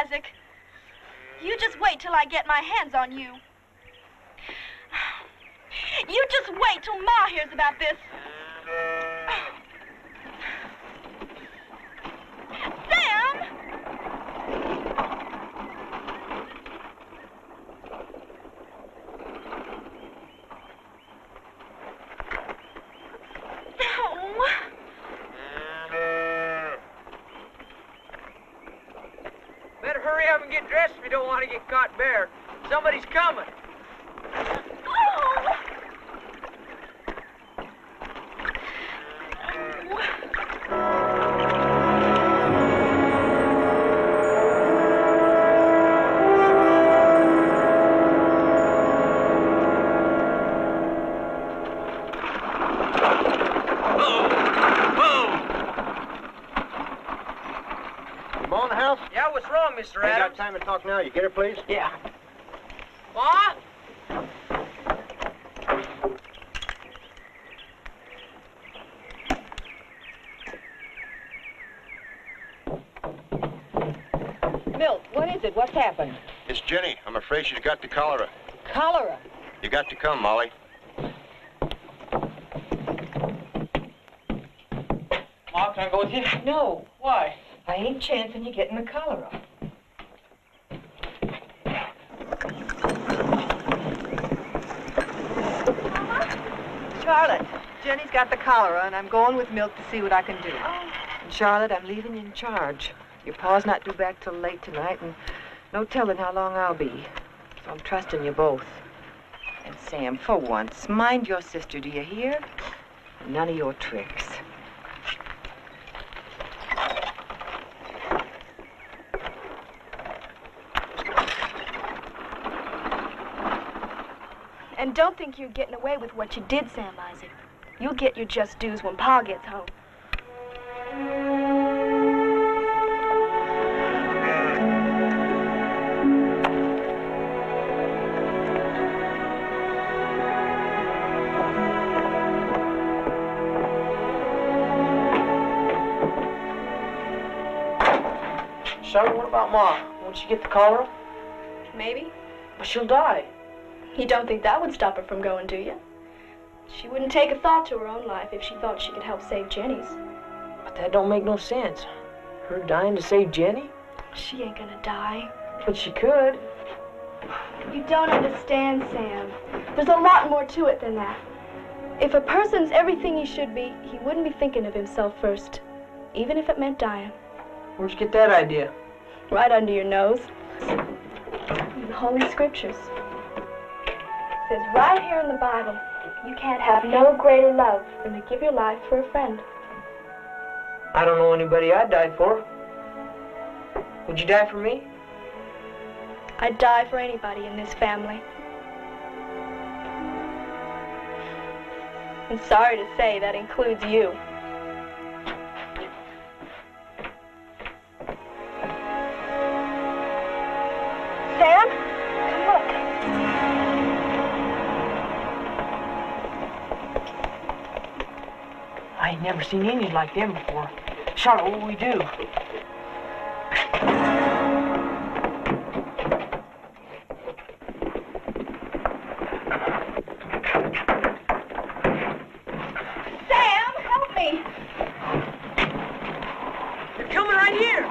Isaac. You just wait till I get my hands on you. You just wait till Ma hears about this. Sam! Better hurry up and get dressed if you don't want to get caught bare. Somebody's coming. Mr. Adams. I got time to talk now. You get her, please? Yeah. Ma? Milt, what is it? What's happened? It's Jenny. I'm afraid she's got the cholera. Cholera? You got to come, Molly. Ma, can I go with you? No. Why? I ain't chancing you getting the cholera. Charlotte, Jenny's got the cholera, and I'm going with Milt to see what I can do. And Charlotte, I'm leaving you in charge. Your pa's not due back till late tonight, and no telling how long I'll be. So I'm trusting you both. And Sam, for once, mind your sister, do you hear? And none of your tricks. And don't think you're getting away with what you did, Sam Isaac. You'll get your just dues when Pa gets home. Charlotte, what about Ma? Won't she get the cholera? Maybe. But she'll die. You don't think that would stop her from going, do you? She wouldn't take a thought to her own life if she thought she could help save Jenny's. But that don't make no sense. Her dying to save Jenny? She ain't gonna die. But she could. You don't understand, Sam. There's a lot more to it than that. If a person's everything he should be, he wouldn't be thinking of himself first, even if it meant dying. Where'd you get that idea? Right under your nose. In the Holy Scriptures. It says right here in the Bible, you can't have no greater love than to give your life for a friend. I don't know anybody I'd die for. Would you die for me? I'd die for anybody in this family. I'm sorry to say that includes you. Sam, come look. I ain't never seen any like them before. Charlotte, what will we do? Sam, help me. They're coming right here.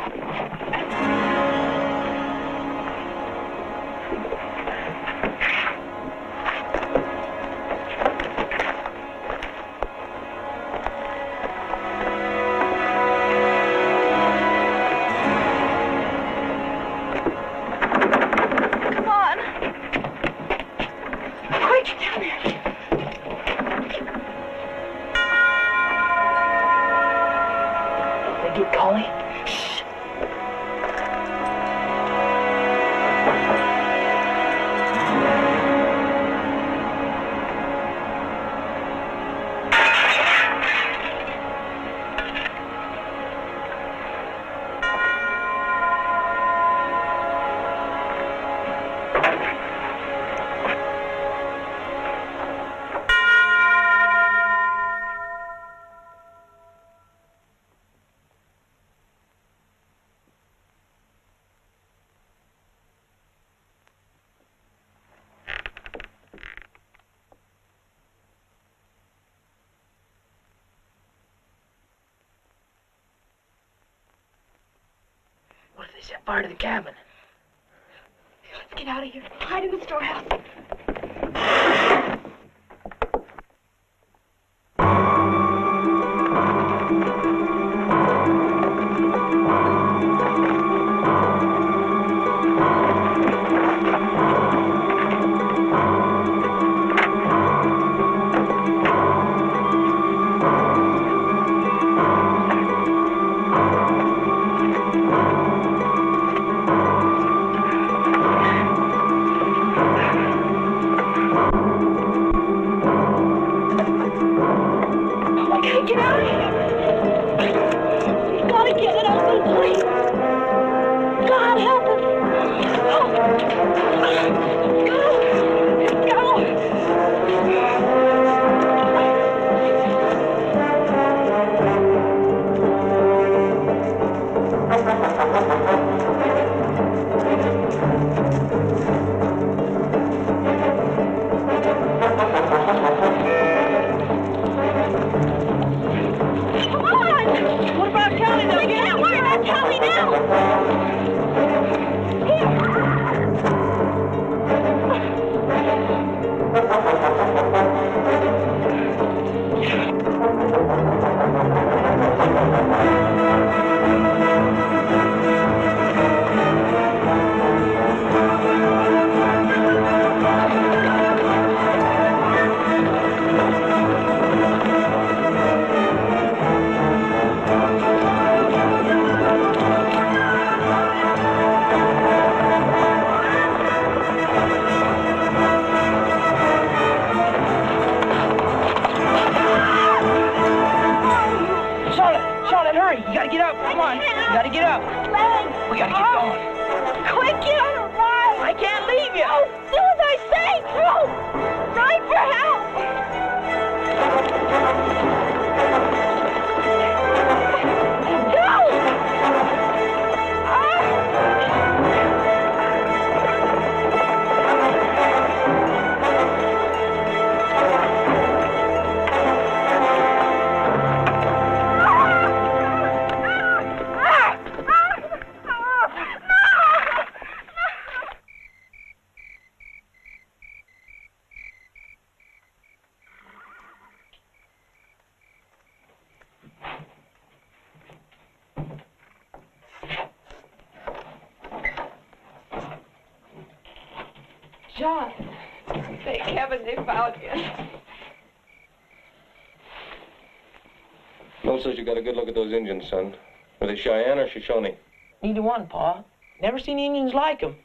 They set fire to the cabin. Let's get out of here. Hide in the storehouse. John, thank heaven they found you. Bill says you got a good look at those Indians, son. Were they Cheyenne or Shoshone? Neither one, Pa. Never seen Indians like 'em.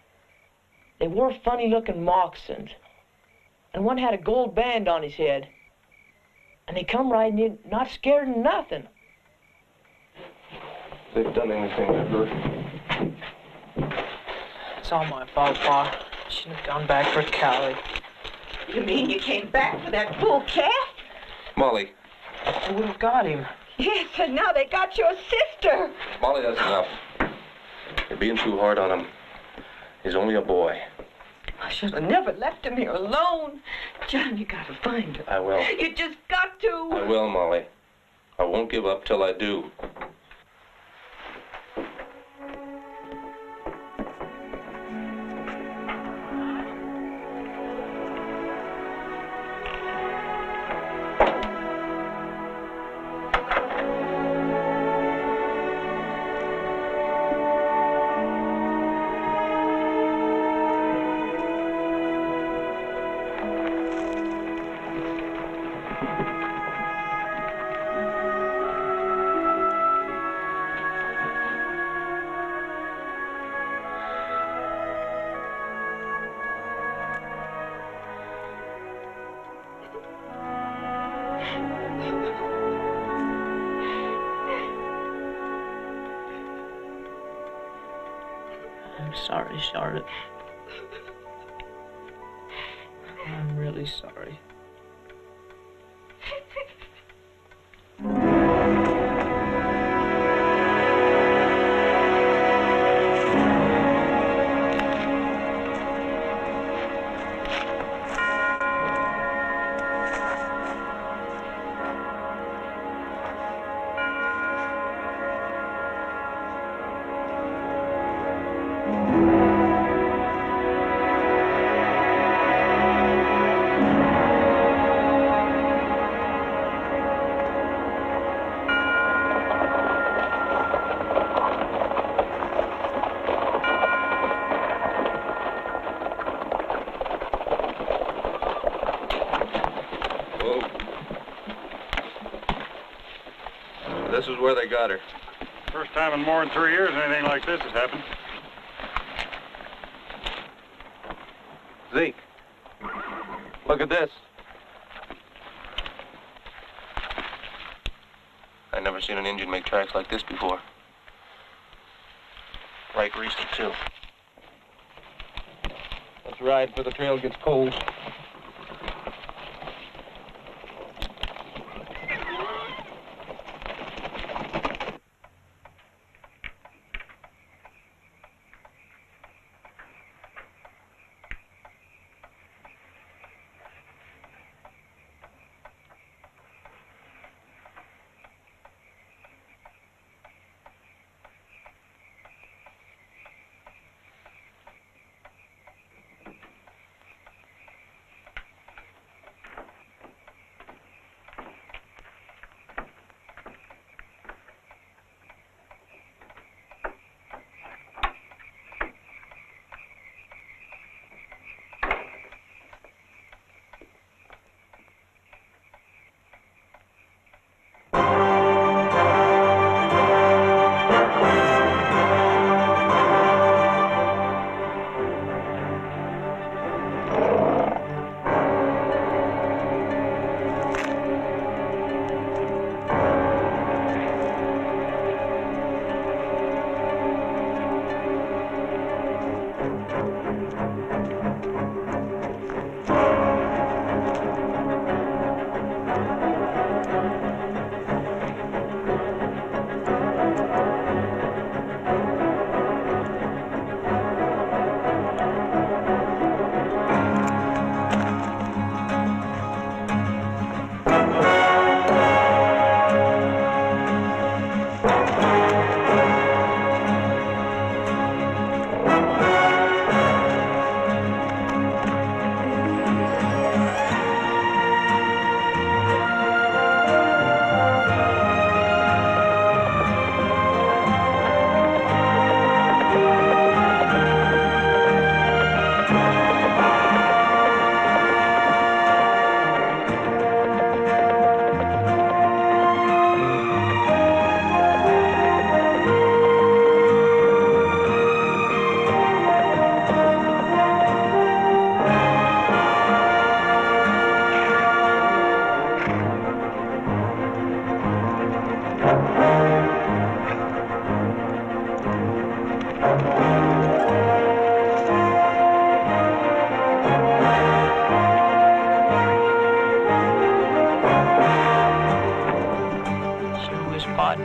They wore funny-looking moccasins. And one had a gold band on his head. And they come riding in, not scared of nothing. They've done anything that hurt. It's all my fault, Pa. Shouldn't have gone back for Callie. You mean you came back for that bull calf? Molly. They would have got him. Yes, and now they got your sister. Molly, that's enough. You're being too hard on him. He's only a boy. I should have never left him here alone. John, you gotta find her. I will. You just got to. I will, Molly. I won't give up till I do. I'm sorry, Charlotte. I'm really sorry. This is where they got her. First time in more than 3 years anything like this has happened. Zeke, look at this. I never seen an engine make tracks like this before. Right greased it, too. Let's ride before the trail gets cold.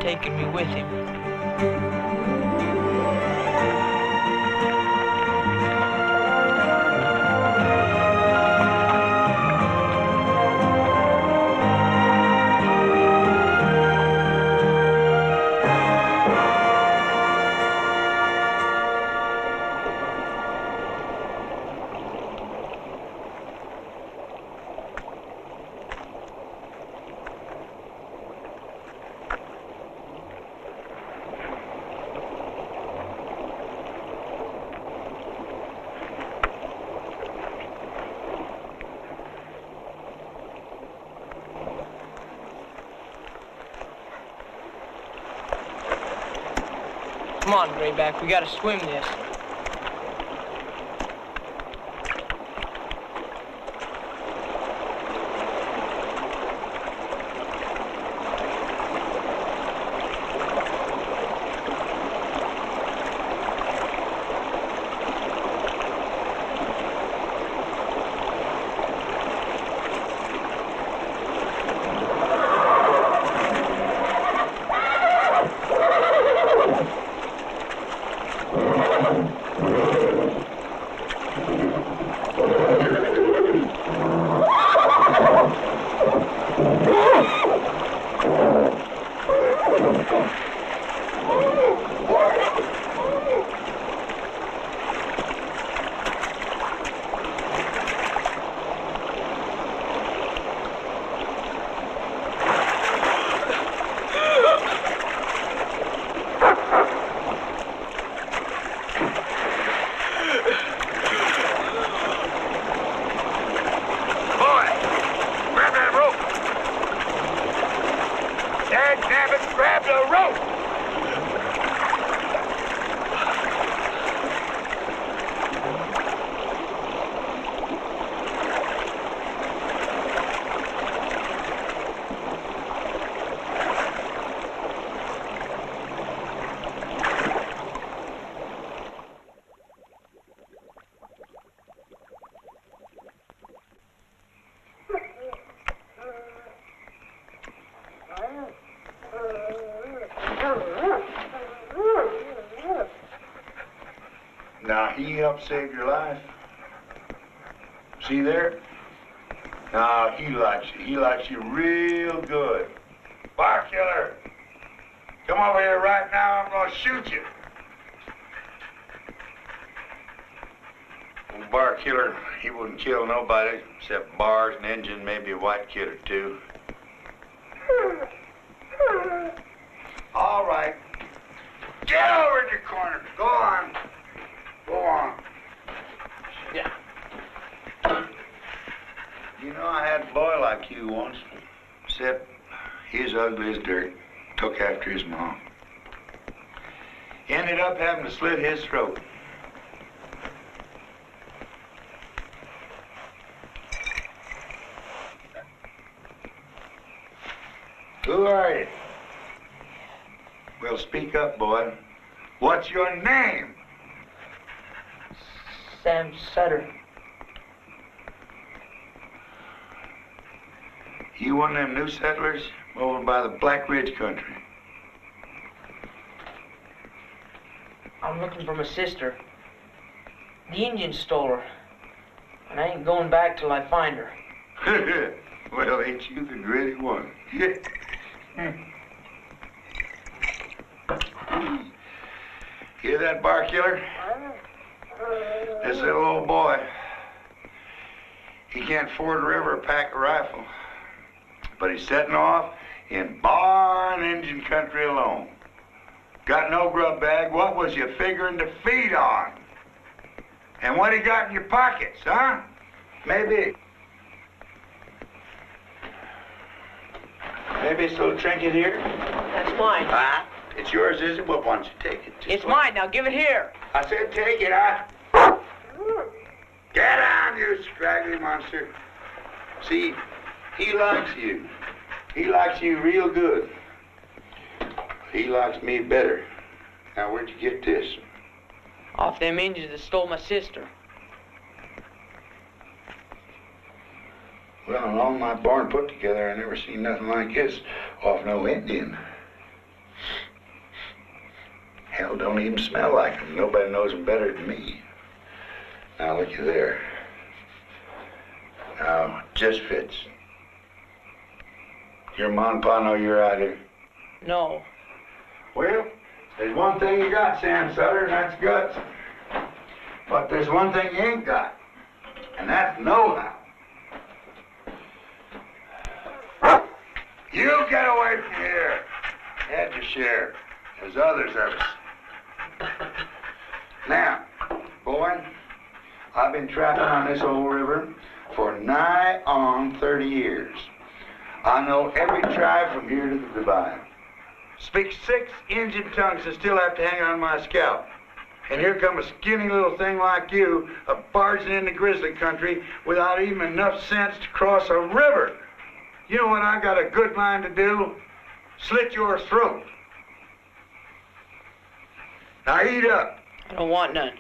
taking me with him. Come on, Grayback, we gotta swim this. Now, he helped save your life. See there? Now, he likes you. He likes you real good. Bar killer, come over here right now. I'm gonna shoot you. Old bar killer, he wouldn't kill nobody except bars, an Injun, maybe a white kid or two. All right. Get over in your corner. Go on. Go on. Yeah. You know, I had a boy like you once, except he's ugly as dirt. Took after his mom. Ended up having to slit his throat. Who are you? Well, speak up, boy. What's your name? Sam Sutter. You one of them new settlers over by the Black Ridge country? I'm looking for my sister. The Indians stole her. And I ain't going back till I find her. Well, ain't you the gritty one? Hear that, bar killer? This little old boy, he can't ford a river or pack a rifle, but he's setting off in bar and Indian country alone. Got no grub bag. What was you figuring to feed on? And what he got in your pockets, huh? Maybe this little trinket here? That's mine. Huh? It's yours, is it? Well, why don't you take it? It's mine. Now give it here. I said take it, huh? Get on, you scraggly monster. See, he likes you. He likes you real good. He likes me better. Now, where'd you get this? Off them Indians that stole my sister. Well, in all my barn put together, I never seen nothing like this off no Indian. Hell, don't even smell like him. Nobody knows him better than me. Now, looky there. Now, just fits. Your mom and pa know you're out here? No. Well, there's one thing you got, Sam Sutter, and that's guts. But there's one thing you ain't got, and that's know-how. You get away from here. Had your share, as others have. Now, boy, I've been trapping on this old river for nigh on 30 years. I know every tribe from here to the divide. Speak 6 Indian tongues and still have to hang on my scalp. And here come a skinny little thing like you, barging into grizzly country without even enough sense to cross a river. You know what I got a good mind to do? Slit your throat. Now eat up. I don't want none.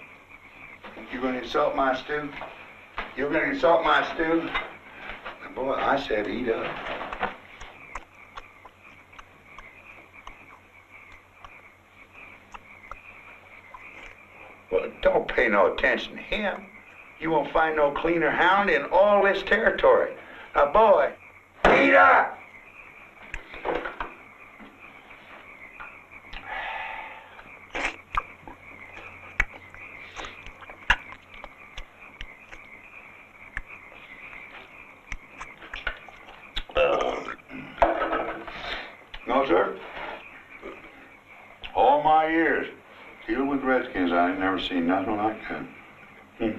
You gonna insult my stew? You're gonna insult my stew? Now, boy, I said eat up. Well, don't pay no attention to him. You won't find no cleaner hound in all this territory. Now, boy, eat up! No, sir. All my years dealing with redskins, I ain't never seen nothing like that.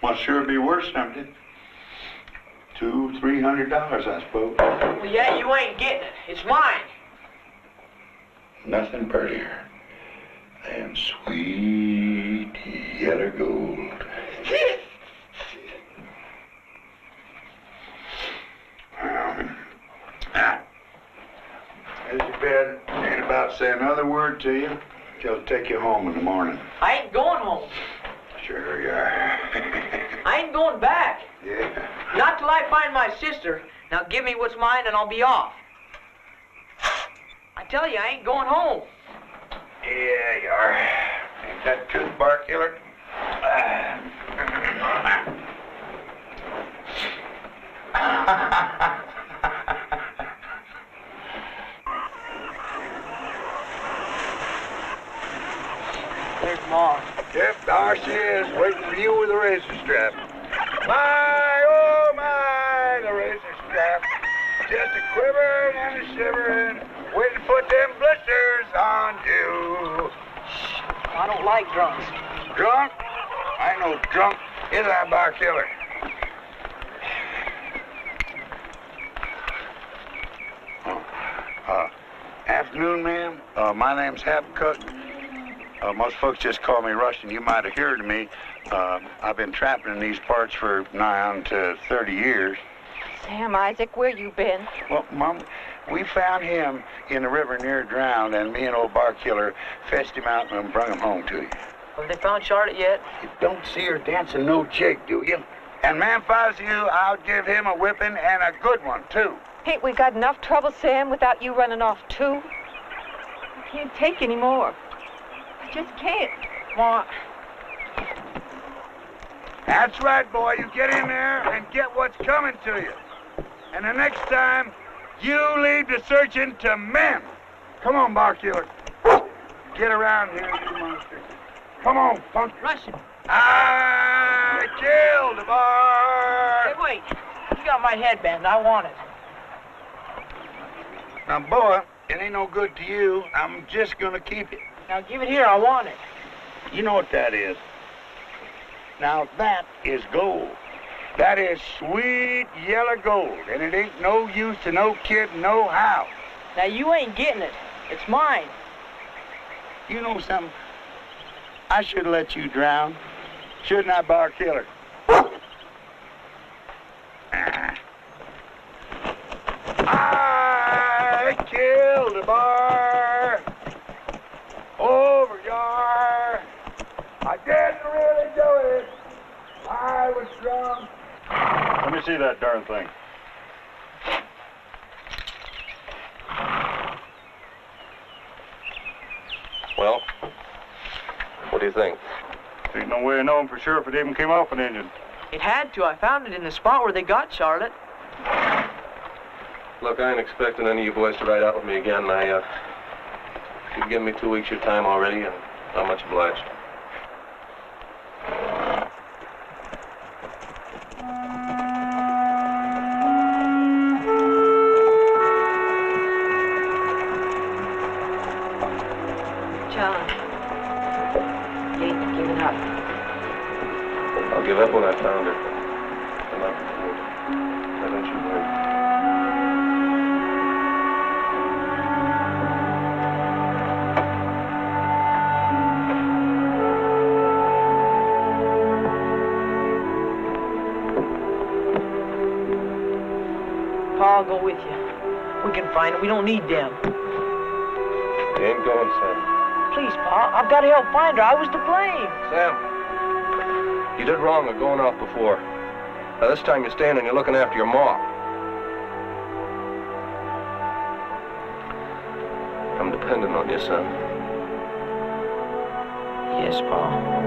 Must sure be worse, something. $200-300, I suppose. Well, yeah, you ain't getting it. It's mine. Nothing prettier than sweet yellow gold. There's your bed. Ain't about to say another word to you. She'll take you home in the morning. I ain't going home. Sure you are. I ain't going back. Yeah. Not till I find my sister. Now give me what's mine and I'll be off. I tell you, I ain't going home. Yeah, you are. Ain't that truth, bar killer? There's Ma. Yep, there she is, waiting for you with a razor strap. My, oh my, the razor strap. Just a quivering and a shivering, waiting to put them blisters on you. Shh, I don't like drunks. Drunk? I ain't no drunk. Into that bar killer. Afternoon, ma'am. My name's Habakkuk. Most folks just call me Russian. You might have heard of me. I've been trapping in these parts for nigh on to 30 years. Sam, Isaac, where you been? Well, Mom, we found him in the river near drowned, and me and old bar killer fetched him out and brung him home to you. Have they found Charlotte yet? You don't see her dancing no jig, do you? And man, if I was you, I would give him a whipping and a good one, too. Ain't we got enough trouble, Sam, without you running off, too? I can't take any more. I just can't. Ma. That's right, boy. You get in there and get what's coming to you. And the next time, you leave the searching to men. Come on, bar killer. Get around here, you monster. Come on, punk. Russian. I killed the bar. Hey, wait. You got my headband. I want it. Now, boy, it ain't no good to you. I'm just gonna keep it. Now give it here. I want it. You know what that is. Now, that is gold. That is sweet yellow gold, and it ain't no use to no kid no how. Now you ain't getting it. It's mine. You know something? I should let you drown. Shouldn't I, bar killer? I killed a bar over yard. I didn't really do it. I was drunk. Let me see that darn thing. Well, what do you think? Ain't no way of knowing for sure if it even came off an engine. It had to. I found it in the spot where they got Charlotte. Look, I ain't expecting any of you boys to ride out with me again. You've given me 2 weeks your time already, and I'm much obliged. John, you ain't giving up. I'll give up when I found her. I'm not prepared. Now don't you worry. Pa, I'll go with you. We can find her. We don't need them. You ain't going, Sam. Please, Pa, I've got to help find her. I was to blame. Sam, you did wrong of going off before. Now this time you're staying and you're looking after your ma. I'm dependent on you, son. Yes, Pa.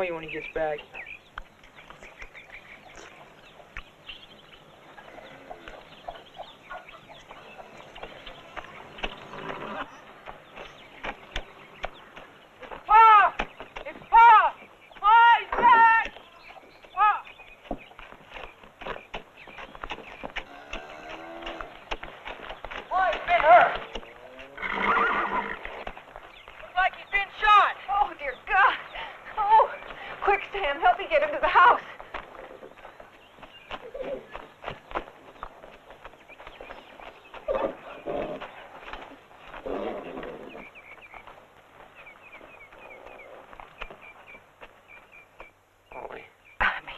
When he gets back. Pa! It's Pa! Pa, he's back! Pa!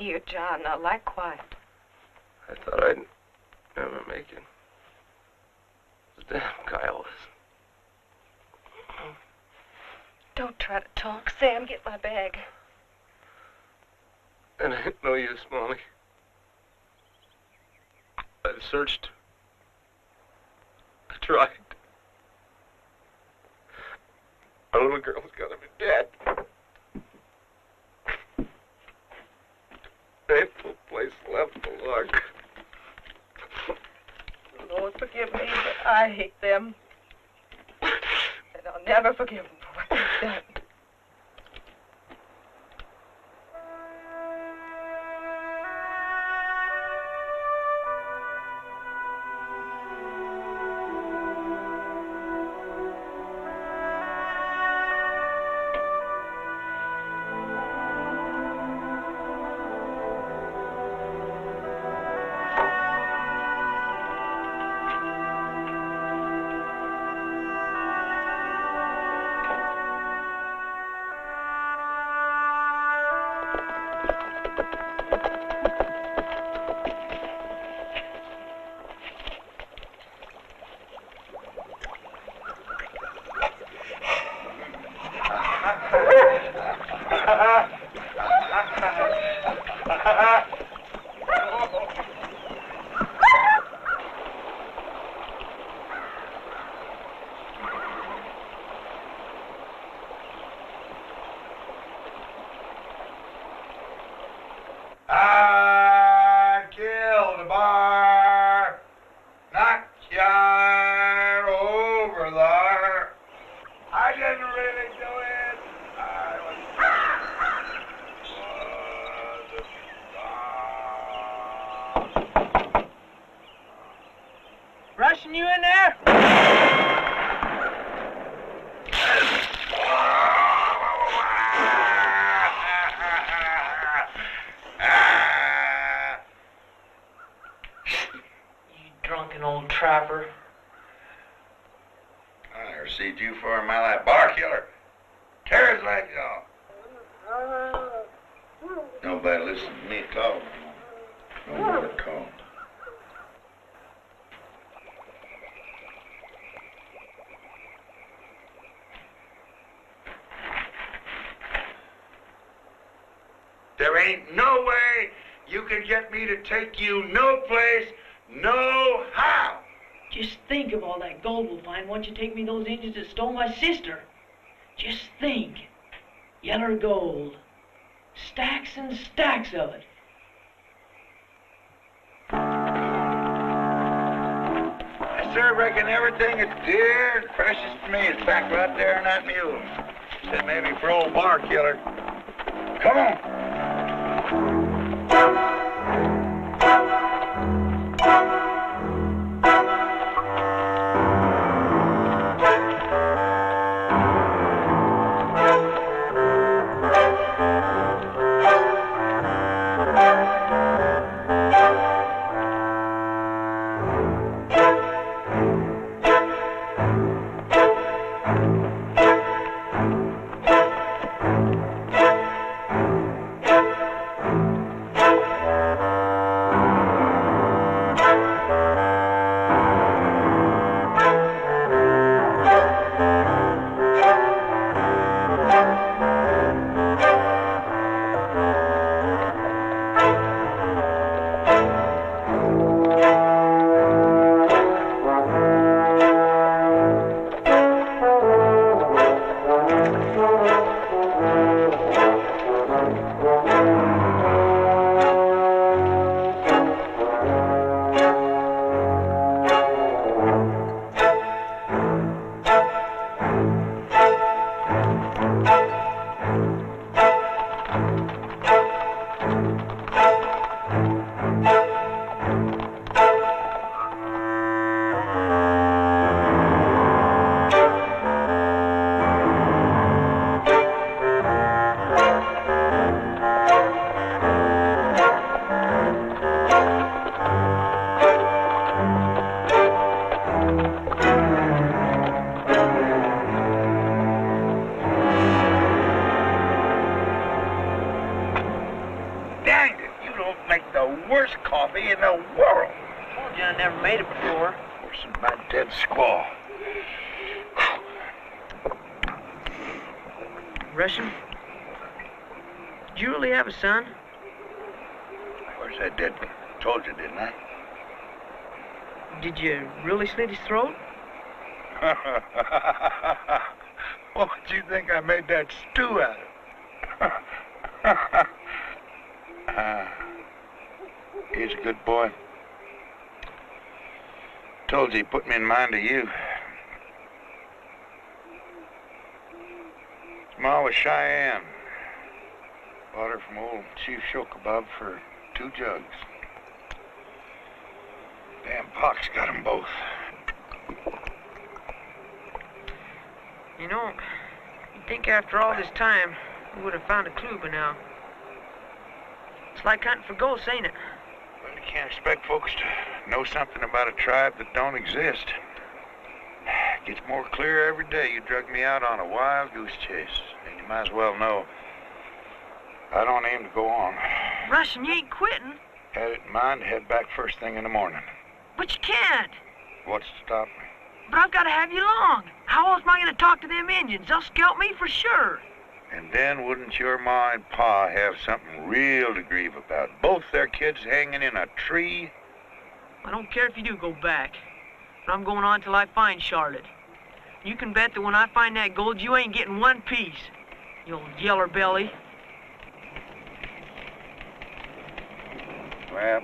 here, John. Now, lie quiet. I thought I'd never make it. This damn guileless. Don't try to talk. Sam, get my bag. And I ain't no use, Molly. I've searched. I tried. Our little girl's gotta be dead. There ain't no place left to look. Lord, forgive me, but I hate them. And I'll never forgive them for what they've done. I killed a bar, not yard over there. I didn't really do it. I was Rushing you in there? Drunken old trapper. I never seen you for in my life. Bar killer. Tear his legs off. Nobody listen to me talk. No more talk. There ain't no way you can get me to take you no place, no how. Just think of all that gold we'll find once you take me those Indians that stole my sister. Just think. Yeller gold. Stacks and stacks of it. I sure reckon everything that's dear and precious to me is back right there in that mule. Said maybe for old bar killer. Come on. worst coffee in the world. Told you I never made it before. Worse than my dead squaw. Russian, did you really have a son? Of course I did. Told you, didn't I? Did you really slit his throat? What would you think I made that stew out of? He's a good boy. Told you he put me in mind of you. Ma was Cheyenne. Bought her from old Chief Shokabub for 2 jugs. Damn pox got them both. You know, you'd think after all this time, we would have found a clue by now. It's like hunting for ghosts, ain't it? Well, you can't expect folks to know something about a tribe that don't exist. It gets more clear every day. You drug me out on a wild goose chase, and you might as well know I don't aim to go on. Russian, you ain't quitting. Had it in mind to head back first thing in the morning. But you can't. What's to stop me? But I've got to have you along. How else am I going to talk to them Indians? They'll scalp me for sure. And then wouldn't your ma and pa have something real to grieve about? Both their kids hanging in a tree? I don't care if you do go back. But I'm going on till I find Charlotte. You can bet that when I find that gold, you ain't getting one piece. You old yeller belly. Well,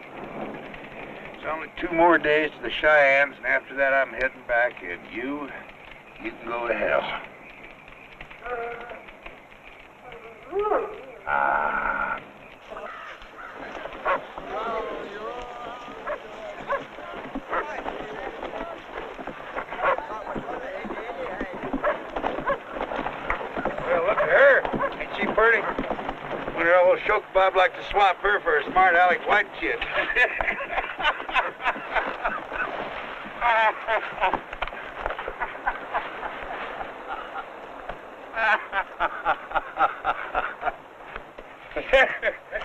it's only 2 more days to the Cheyennes, and after that I'm heading back, and you can go to hell. Ah. Well, look at her. Ain't she pretty? When her old shoke Bob like to swap her for a smart aleck white kid.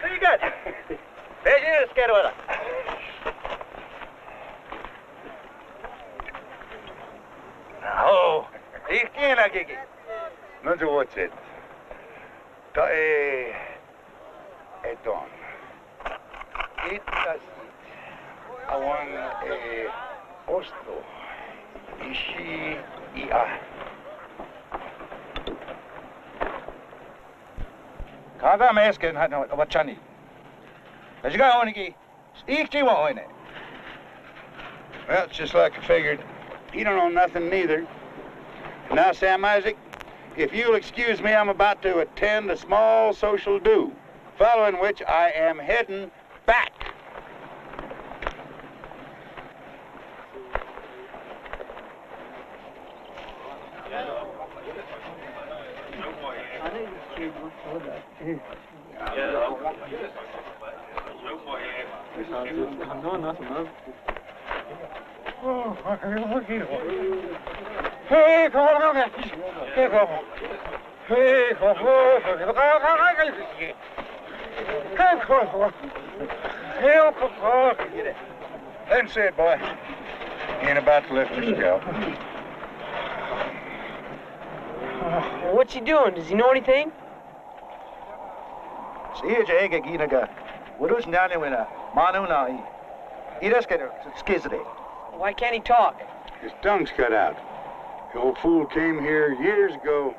What you got? Let's get with it. Oh, ich gehe nach Gigi. Nun so what's it? Da Don. It does it. I want Oslo. Ishi Ia. Kaga mesken had no wachani. Let's go on again. Speak to one. Well, it's just like I figured. He don't know nothing neither. Now, Sam Isaac, if you'll excuse me, I'm about to attend a small social do, following which I am heading back. Hey, come on, hey, come on. Hey, come on. Let him say it, boy. He ain't about to lift your scalp. What's he doing? Does he know anything? Why can't he talk? His tongue's cut out. The old fool came here years ago,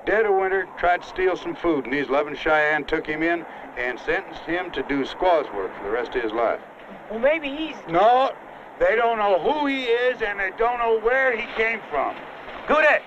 dead of winter, tried to steal some food, and these loving Cheyenne took him in and sentenced him to do squaw's work for the rest of his life. Well, maybe he's... No, they don't know who he is, and they don't know where he came from. Good it.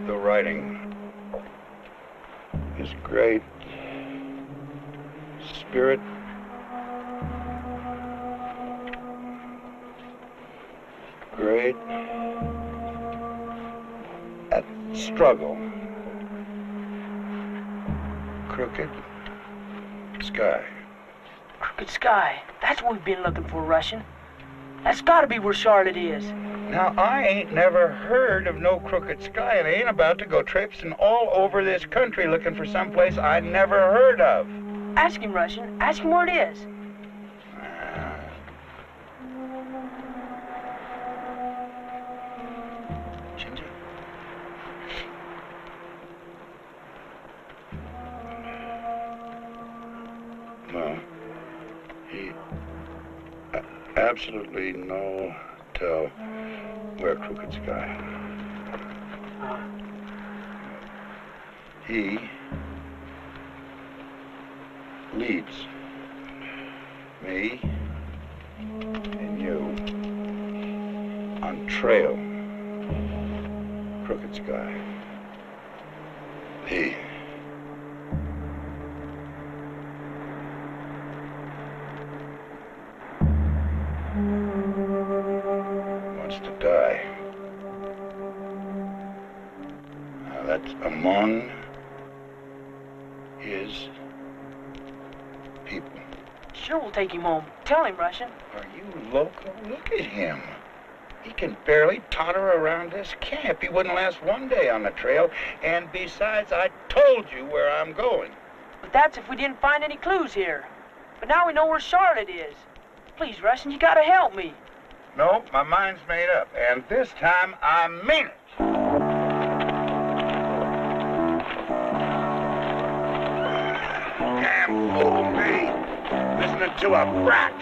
The writing is great. Spirit Great. At struggle. Crooked sky. Crooked sky. That's what we've been looking for, Russian. That's gotta be where Charlotte is. Now, I ain't never heard of no crooked sky, and I ain't about to go traipsing all over this country looking for someplace I never heard of. Ask him, Russian. Ask him where it is. Ginger. No. He absolutely no tell where crooked sky. He leads me and you on trail crooked sky. He wants to die. Now that's among his people. Sure, we'll take him home. Tell him, Russian. Are you loco? Look at him. He can barely totter around this camp. He wouldn't last one day on the trail. And besides, I told you where I'm going. But that's if we didn't find any clues here. But now we know where Charlotte is. Please, Russian, you gotta help me. No, my mind's made up. And this time, I mean it. Damn fool me. Listening to a brat.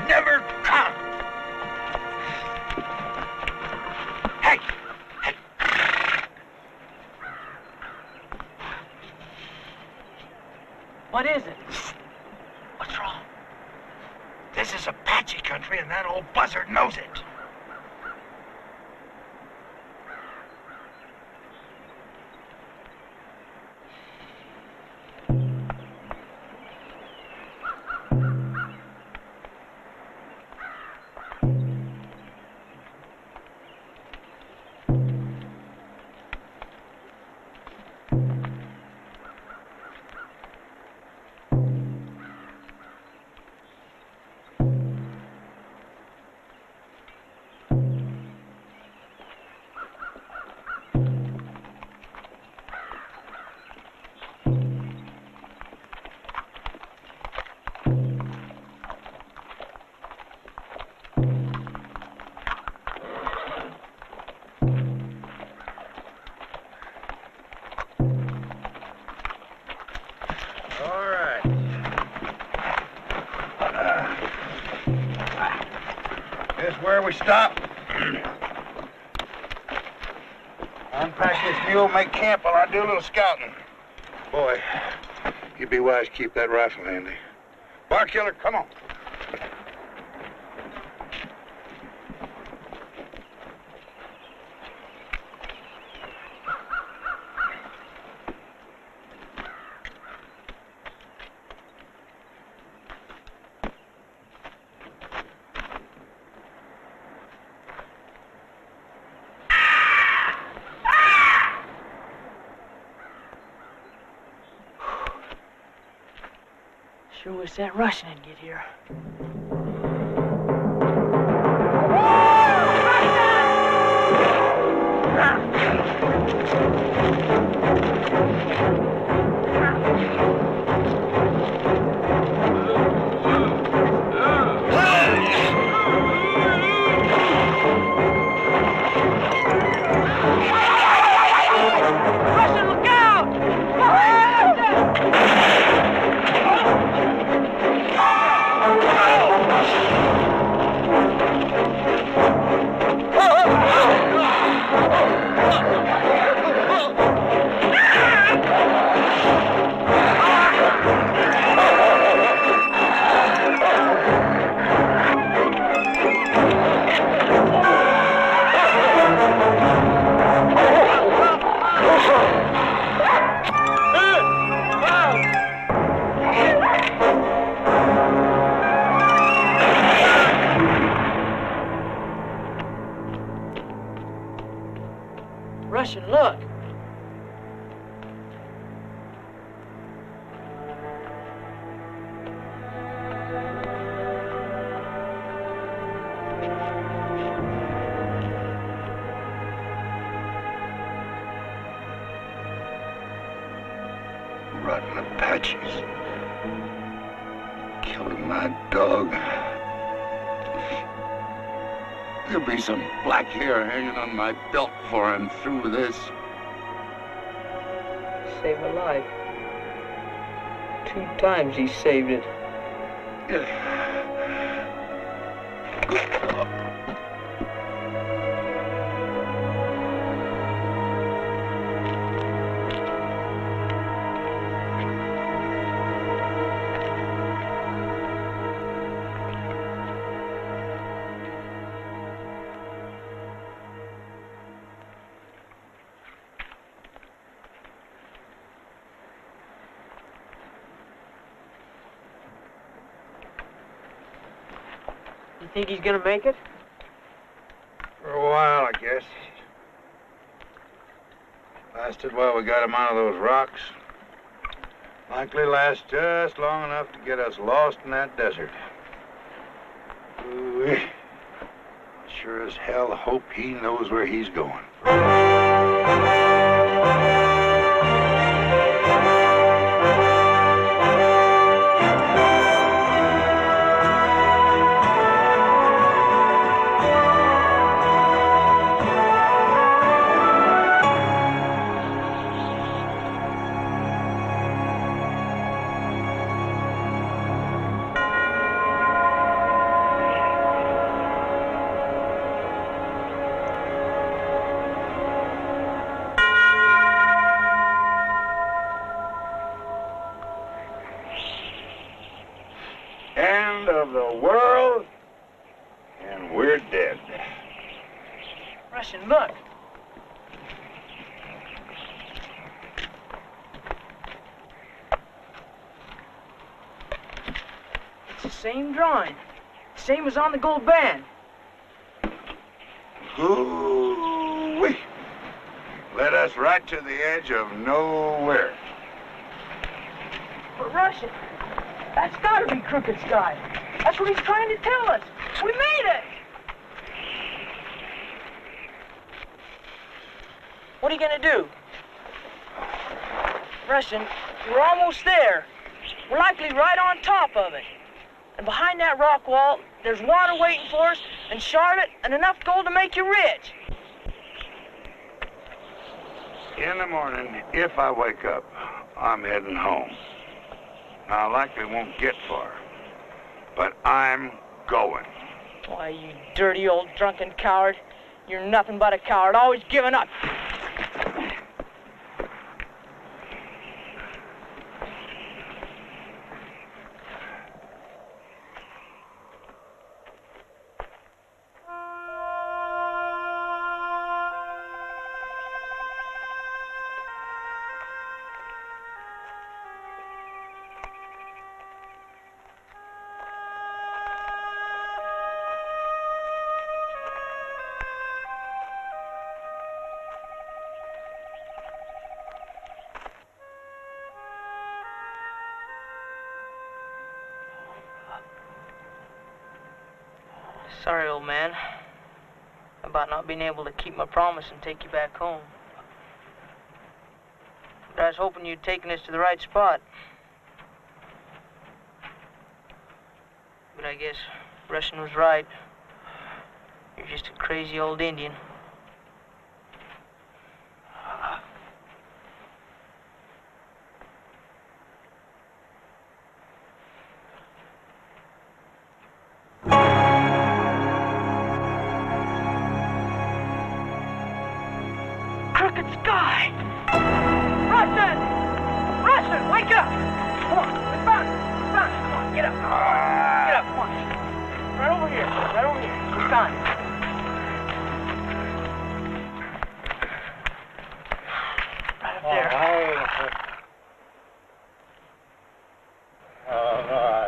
Never come. Hey! Hey! What is it? What's wrong? This is Apache country, and that old buzzard knows it. Where we stop. Unpack this mule, make camp while I do a little scouting. Boy, you'd be wise to keep that rifle handy. Bar killer, come on. Sure wish that Russian didn't get here. Russian, look. Rotten Apaches. Killed my dog. There'll be some black hair hanging on my belt before I'm through with this. Saved my life. 2 times he saved it. You think he's gonna make it? For a while, I guess. Lasted while we got him out of those rocks. Likely last just long enough to get us lost in that desert. Ooh-wee. Sure as hell hope he knows where he's going. End of the world, and we're dead. Russian, look. It's the same drawing. Same as on the gold band. Ooh-wee. Led us right to the edge of nowhere. But Russian, that's gotta be Crooked Sky. That's what he's trying to tell us. We made it! What are you gonna do? Russian, we're almost there. We're likely right on top of it. And behind that rock wall, there's water waiting for us, and Charlotte, and enough gold to make you rich. In the morning, if I wake up, I'm heading home. Now, I likely won't get far, but I'm going. Why, you dirty old drunken coward. You're nothing but a coward, always giving up. Sorry, old man, about not being able to keep my promise and take you back home. But I was hoping you'd taken us to the right spot. But I guess Russian was right. You're just a crazy old Indian. Crooked Sky! Russian! Russian, wake up! Come on, we found it! We found it! Come on, get up! Get up, come on! Right over here, right over here. We found it. Right up there. All right.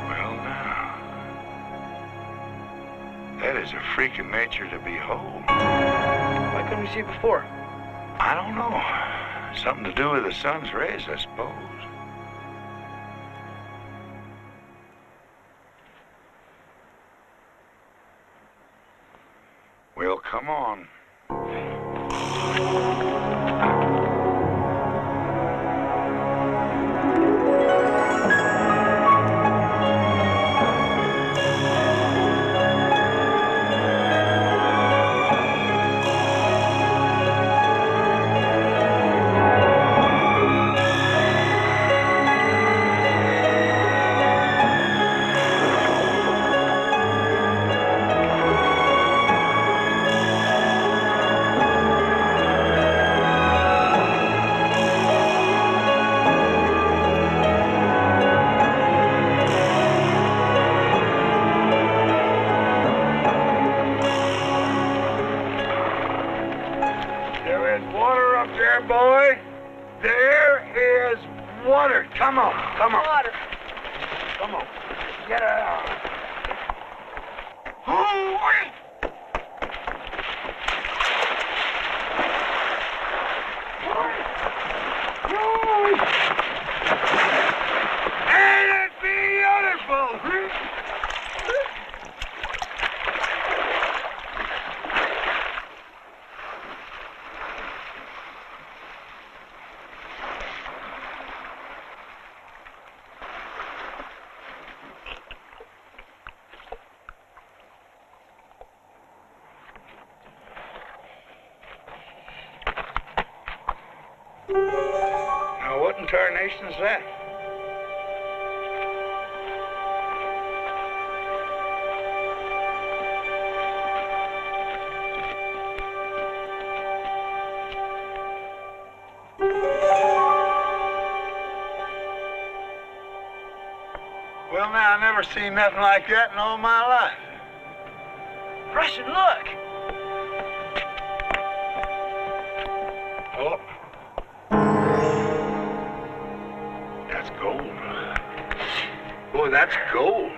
Well, now. is a freak of nature to behold. Why couldn't we see it before? I don't know. Something to do with the sun's rays, I suppose. Well, come on. Now, what in tarnation's that? Well, now, I never seen nothing like that in all my life. Russian, look! Oh. That's gold. Boy, that's gold.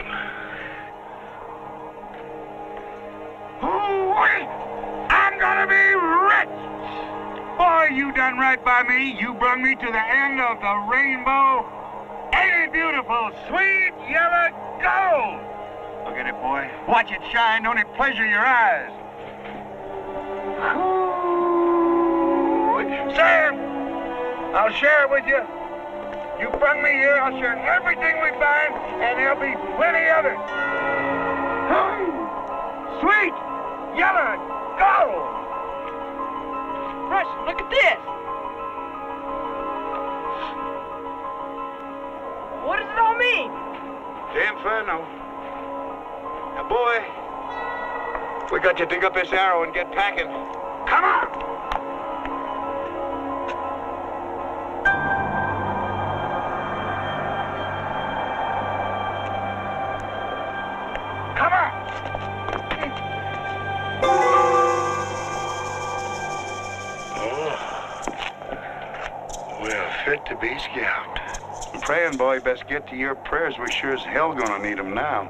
I'm gonna be rich! Boy, you done right by me. You brung me to the end of the rainbow. Ain't it beautiful? Sweet yellow gold! Look at it, boy. Watch it shine. Don't it pleasure your eyes? Sam! I'll share it with you. You brung me here, I'll share everything we find, and there'll be plenty of it. Sweet yellow gold! Russian, look at this! What does it all mean? The inferno. Now, boy, we got to dig up this arrow and get packing. Come on! Fit to be scalped. I'm praying, boy, you best get to your prayers. We're sure as hell gonna need them now.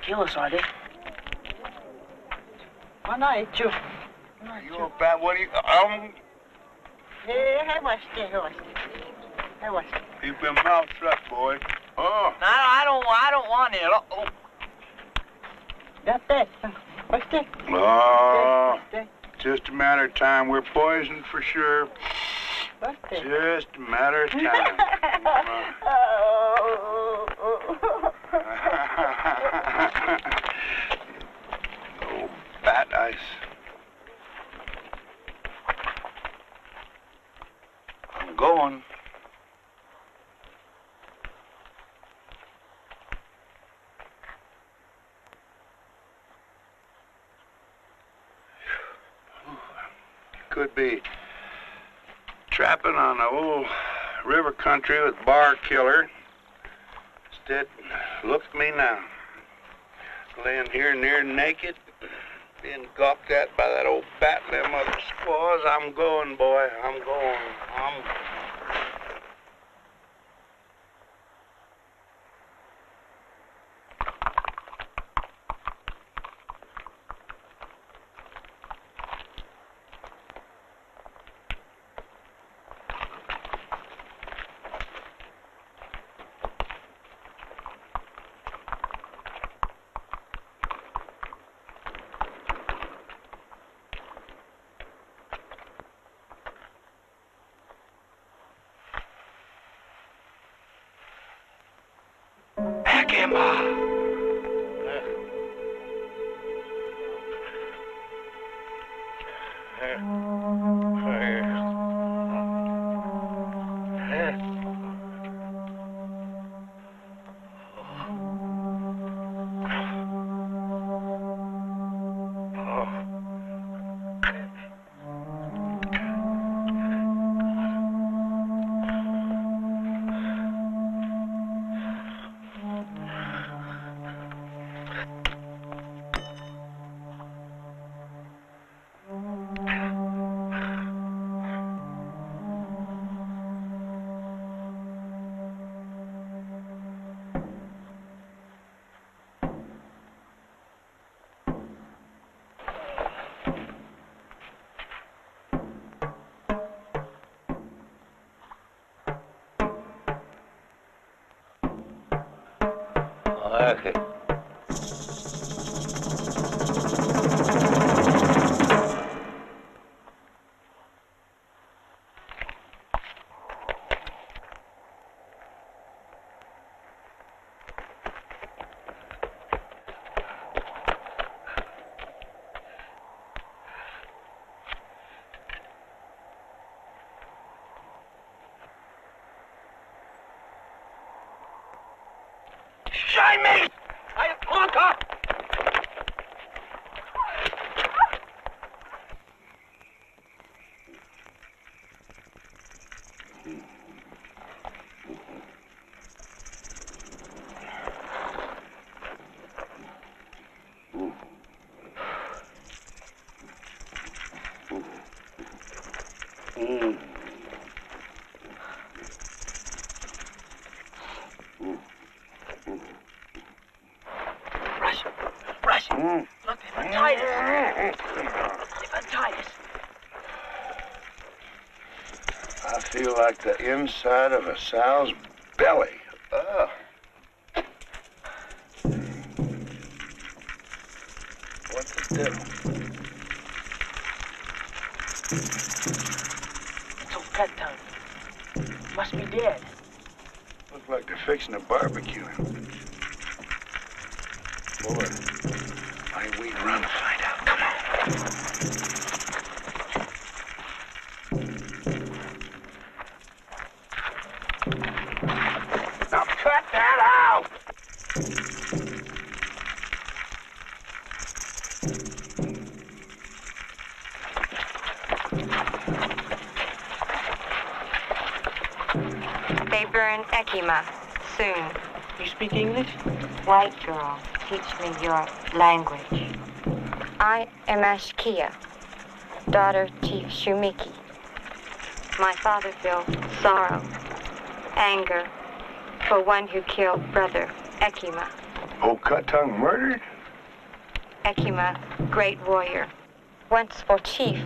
Kill us, are they? Good night. Sure. You about what do you... Hey, what's it? Keep your mouth shut, boy. Oh. No, I don't want it. Oh. Got that? What's that? Oh. Just a matter of time. We're poisoned for sure. What's that? Just a matter of time. Oh, bat ice. I'm going. Could be trapping on the old river country with bar killer. Instead, look at me now. Laying here near naked, being gawked at by that old bat and them other squaws. I'm going, boy. I'm going. Okay. Shine me! I clunker! Rush. Look, they've untied us. They've untied us. I feel like the inside of a sow's belly. Ugh. What's it do? It's old cut tongue. Must be dead. Looks like they're fixing a barbecue. Boy, why don't we run and find out? Come on. Now cut that out! They burn Ekima soon. You speak English? White girl, teach me your language. I am Ashkia, daughter Chief Shumiki. My father felt sorrow, anger for one who killed brother Ekima. Oh, Cut-Tongue murdered? Ekima, great warrior, once for chief,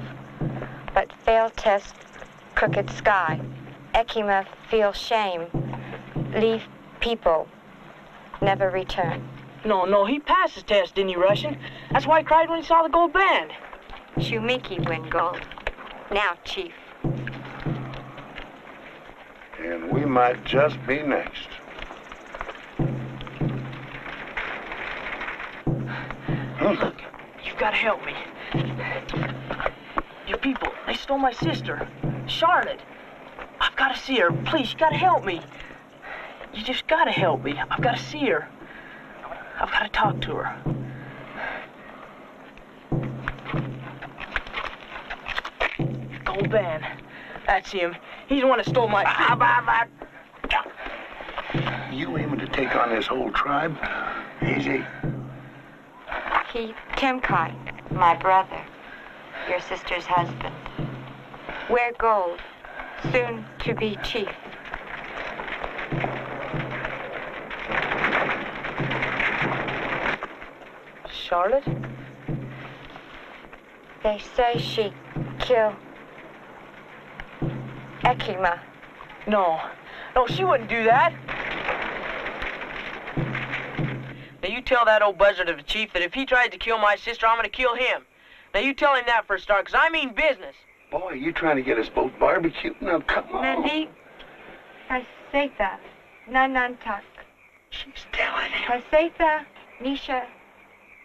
but failed test crooked sky, Ekima feel shame, leave people, never return. No, he passed his test, didn't he, Russian? That's why he cried when he saw the gold band. Shumiki win gold. Now, Chief. And we might just be next. Look, you've got to help me. Your people, they stole my sister, Charlotte. I've got to see her. Please, you got to help me. You just got to help me. I've got to see her. I've got to talk to her. Gold band. That's him. He's the one that stole my... You aiming to take on this whole tribe? Easy. He, Timkai, my brother, your sister's husband. Wear gold, soon to be chief. Charlotte? They say she killed Ekima. No, she wouldn't do that. Now you tell that old buzzard of a chief that if he tries to kill my sister, I'm gonna kill him. Now you tell him that for a start, 'cause I mean business. Boy, you trying to get us both barbecued? Now, come on. Nandi, Haseta, Nanantak. She's telling him. Haseta, Nisha,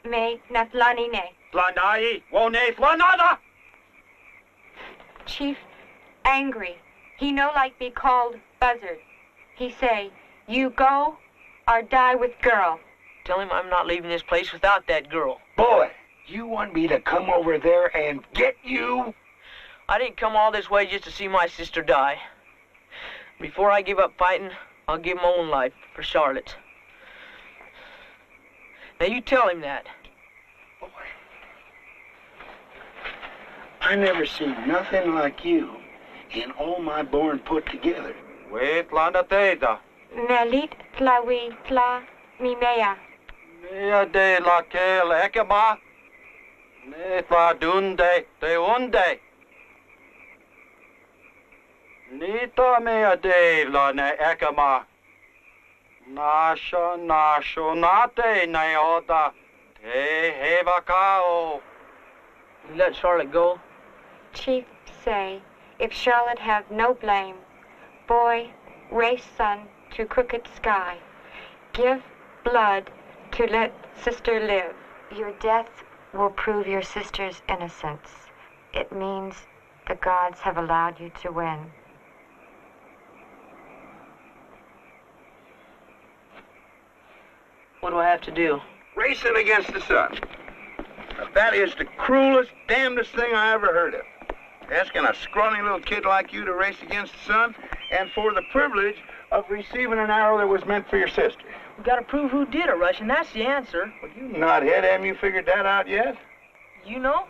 Me, Natlanine. Flanai, wone flanada! Chief, angry. He no like be called buzzard. He say, you go or die with girl. Tell him I'm not leaving this place without that girl. Boy, you want me to come over there and get you? I didn't come all this way just to see my sister die. Before I give up fighting, I'll give my own life for Charlotte. Now you tell him that. Boy, I never seen nothing like you in all my born put together. Wait, landa teda. Melit tlawi tla mimea. Mea de la ke lekema. Ne tla dunde de unde. Nita mea de la ne ekema. Nasho nate ne oda. Te hevakao. You let Charlotte go? Chief say, if Charlotte have no blame, boy, race sun to crooked sky, give blood to let sister live. Your death will prove your sister's innocence. It means the gods have allowed you to win. What do I have to do? Racing against the sun. Now, that is the cruelest, damnedest thing I ever heard of. Asking a scrawny little kid like you to race against the sun, and for the privilege of receiving an arrow that was meant for your sister. We gotta prove who did it, Russian. That's the answer. Well, you knothead, haven't you figured that out yet? You know?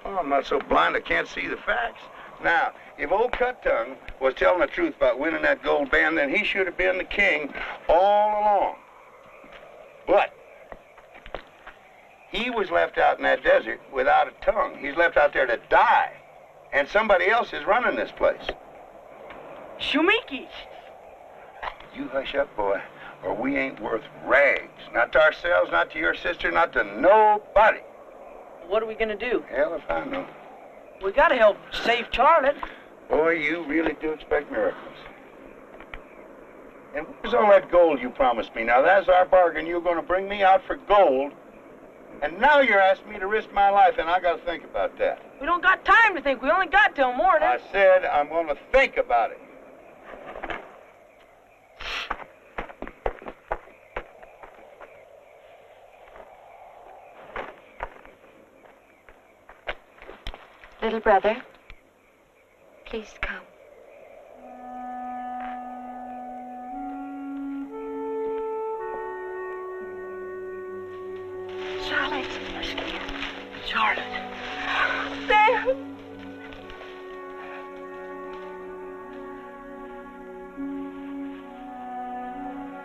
Oh, I'm not so blind I can't see the facts. Now, if old Cut Tongue was telling the truth about winning that gold band, then he should have been the king all along. But he was left out in that desert without a tongue. He's left out there to die. And somebody else is running this place. Shumiki! You hush up, boy, or we ain't worth rags. Not to ourselves, not to your sister, not to nobody. What are we gonna do? Hell if I know. We gotta help save Charlotte. Boy, you really do expect miracles. And where's all that gold you promised me? Now, that's our bargain. You're going to bring me out for gold. And now you're asking me to risk my life, and I got to think about that. We don't got time to think. We only got till morning. I said I'm going to think about it. Little brother, please come. Charlotte. Charlotte. Sam!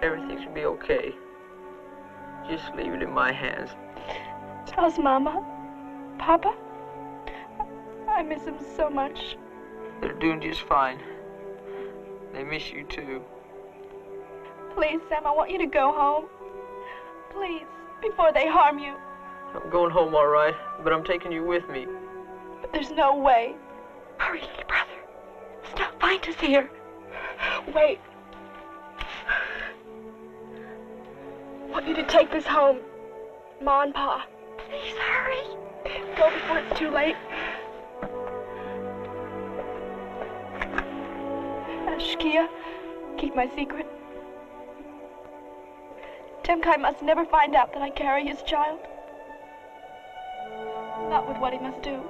Everything should be okay. Just leave it in my hands. How's Mama? Papa? I miss him so much. They're doing just fine. They miss you, too. Please, Sam, I want you to go home. Please, before they harm you. I'm going home, all right, but I'm taking you with me. But there's no way. Hurry, little brother. Stop, find us here. Wait. I want you to take this home. Ma and Pa. Please hurry. Go before it's too late. Shkia, keep my secret. Timkai must never find out that I carry his child. Not with what he must do.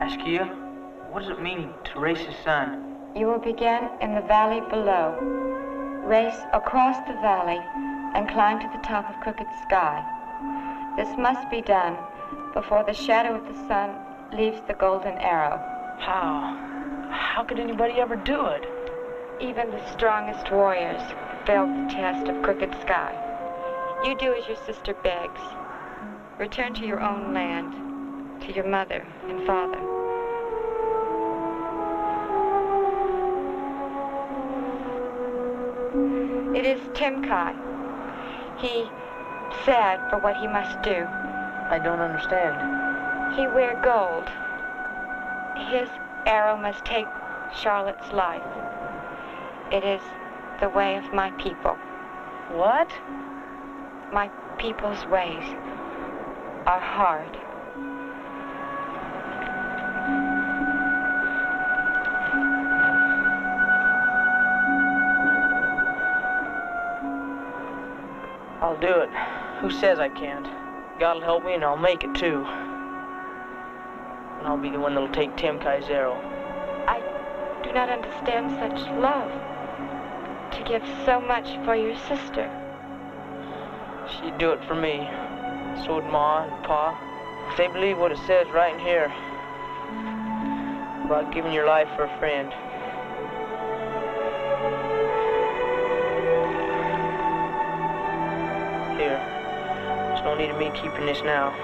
Ashkia, what does it mean to race his son? You will begin in the valley below. Race across the valley and climb to the top of Crooked Sky. This must be done before the shadow of the sun leaves the golden arrow. How? How could anybody ever do it? Even the strongest warriors failed the test of Crooked Sky. You do as your sister begs. Return to your own land, to your mother and father. It is Timkai. He sad for what he must do. I don't understand. He wear gold. His arrow must take Charlotte's life. It is the way of my people. What? My people's ways are hard. I'll do it. Who says I can't? God'll help me and I'll make it too. And I'll be the one that'll take Timkai's arrow. I do not understand such love. To give so much for your sister. She'd do it for me. So would Ma and Pa. If they believe what it says right in here about giving your life for a friend. Here. There's no need of me keeping this now.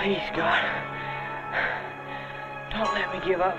Please, God, don't let me give up.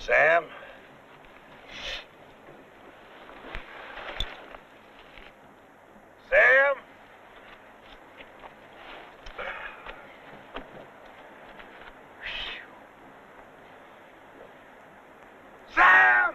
Sam? Sam? Sam!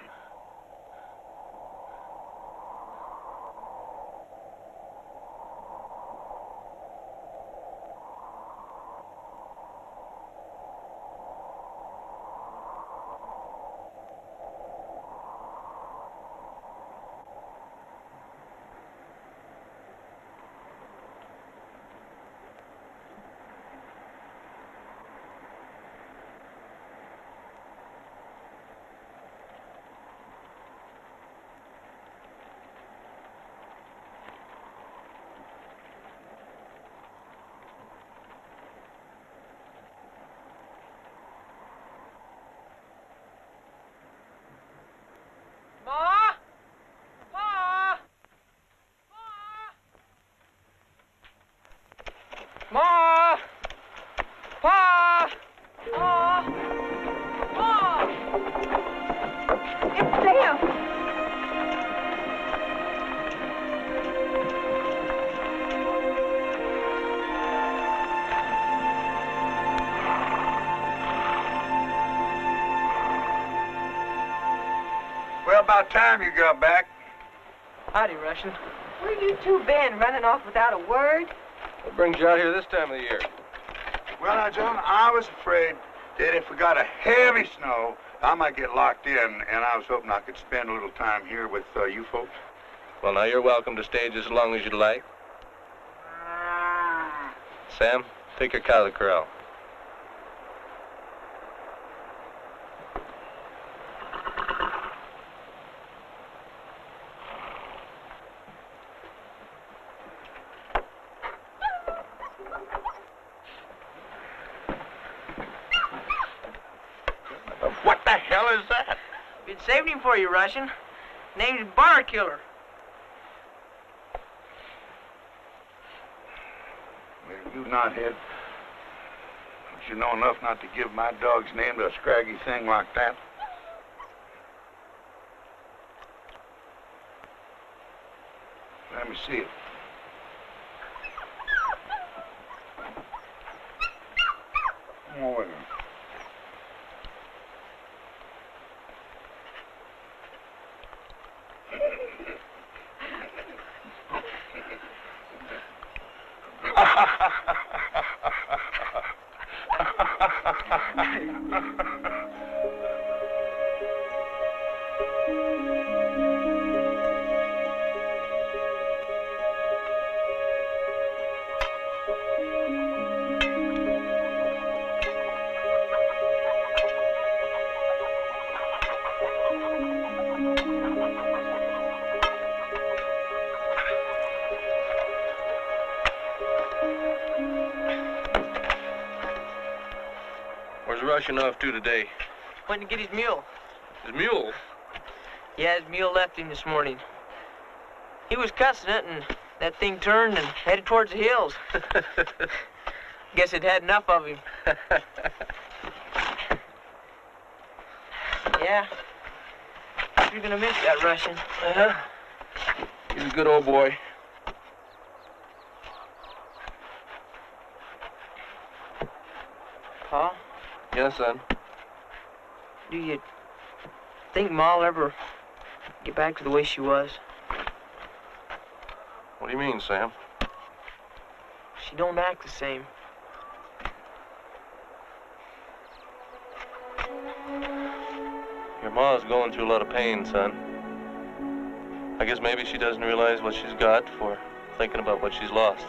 Ma! Pa! Ma! Ma! It's Sam. Well, about time you got back. Howdy, Russian. Where you two been, running off without a word? What brings you out here this time of the year? Well, now, John, I was afraid that if we got a heavy snow, I might get locked in, and I was hoping I could spend a little time here with you folks. Well, now, you're welcome to stay just as long as you'd like. Sam, take your cow to the corral. What the hell is that? Been saving him for you, Russian. Name's Bar Killer. Well, you knothead. You know enough not to give my dog's name to a scraggy thing like that. Let me see it. Come over here. Rushing off to today? Went to get his mule. His mule? Yeah, his mule left him this morning. He was cussing it, and that thing turned and headed towards the hills. Guess it had enough of him. Yeah. You're gonna miss that Russian. Uh-huh. He's a good old boy. Pa? Yes, son. Do you think Ma'll ever get back to the way she was? What do you mean, Sam? She don't act the same. Your ma's going through a lot of pain, son. I guess maybe she doesn't realize what she's got for thinking about what she's lost.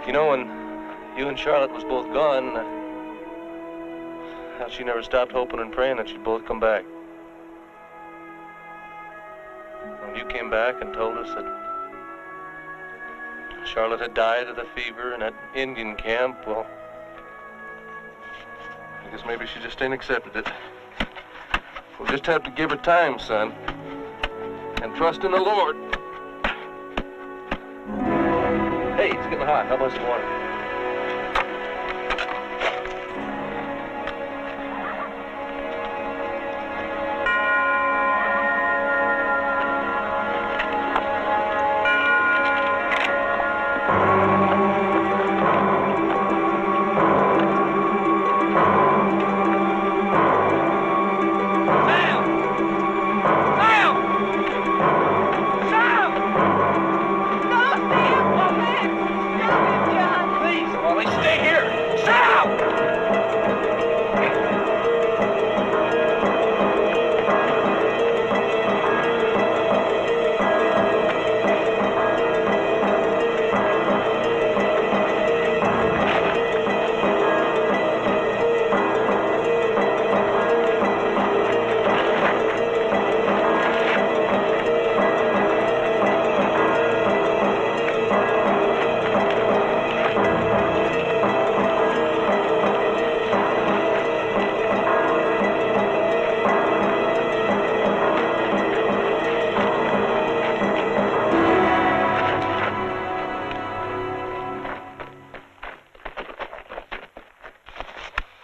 You know, when you and Charlotte was both gone, how she never stopped hoping and praying that you'd both come back. When you came back and told us that Charlotte had died of the fever in that Indian camp, well, I guess maybe she just ain't accepted it. We'll just have to give her time, son, and trust in the Lord. Hey, it's getting hot. How about some water?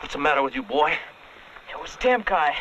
What's the matter with you, boy? It was Temkai.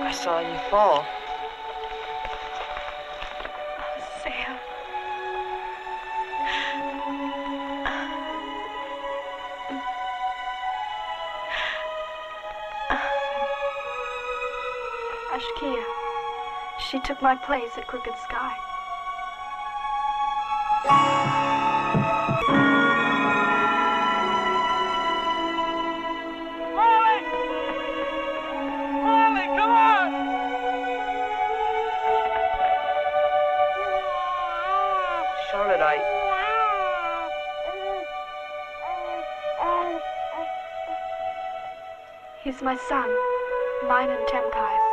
I saw you fall. Oh, Sam. Ashkia. She took my place at Crooked Sky. He's my son, mine and Temkai's.